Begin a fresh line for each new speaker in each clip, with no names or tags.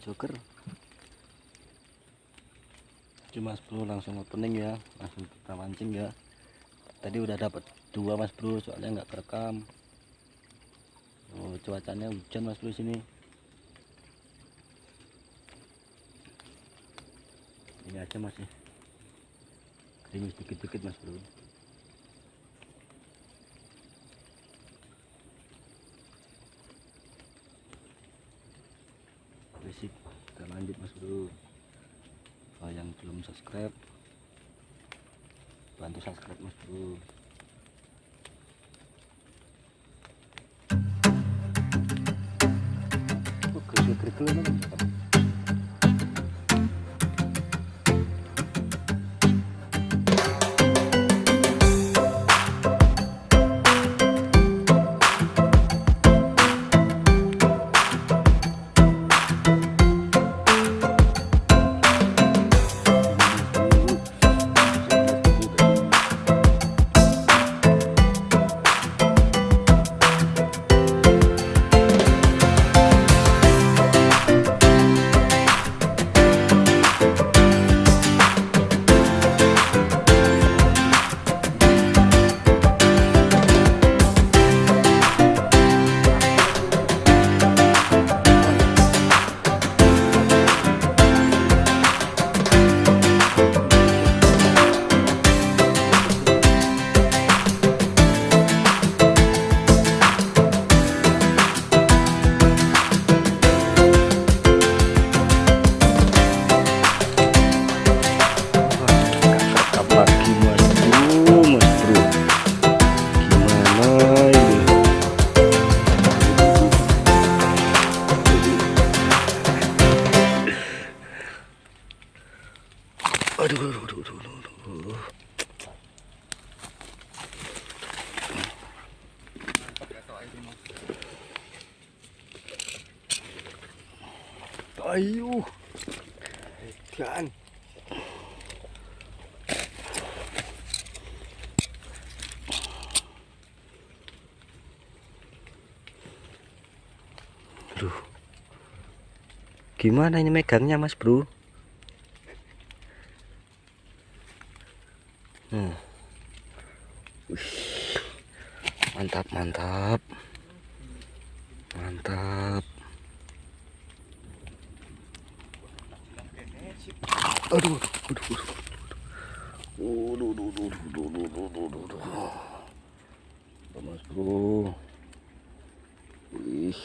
joker. Cuma Mas Bro langsung opening ya, langsung kita mancing ya. Tadi udah dapat 2 Mas Bro, soalnya nggak kerekam. Oh, cuacanya hujan Mas Bro sini. Ini aja masih gerimis dikit-dikit Mas Bro. Basic kita lanjut Mas Bro. Kalau yang belum subscribe, bantu subscribe Mas Bro. Kerikil-kerikil ini aduh. Ayo, Hujan. Aduh, gimana ini megangnya Mas Bro? Mantap, mantap, mantap. Aduh, Mas Bro. Wih,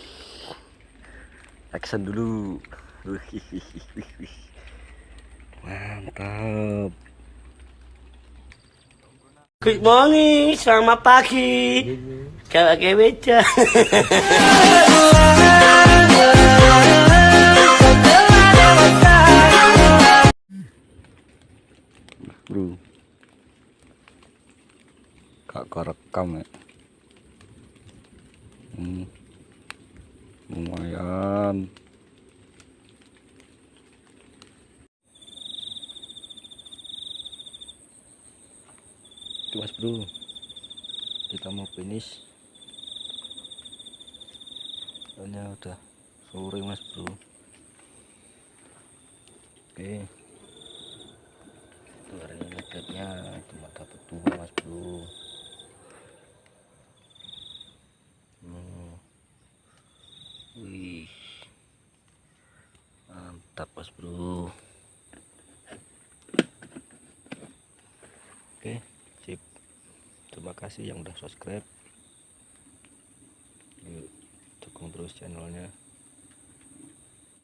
action dulu. Mantap.
Good morning, selamat pagi. Kalau kayak beca.
Bro, gak kerekam ya. Lumayan. Itu Mas Bro, kita mau finish. Soalnya udah sore Mas Bro. Oke, itu hari ini netnya cuma dapat 2 Mas Bro. Wih, mantap Mas Bro. Oke, sip. Terima kasih yang udah subscribe. Yuk, dukung terus channelnya.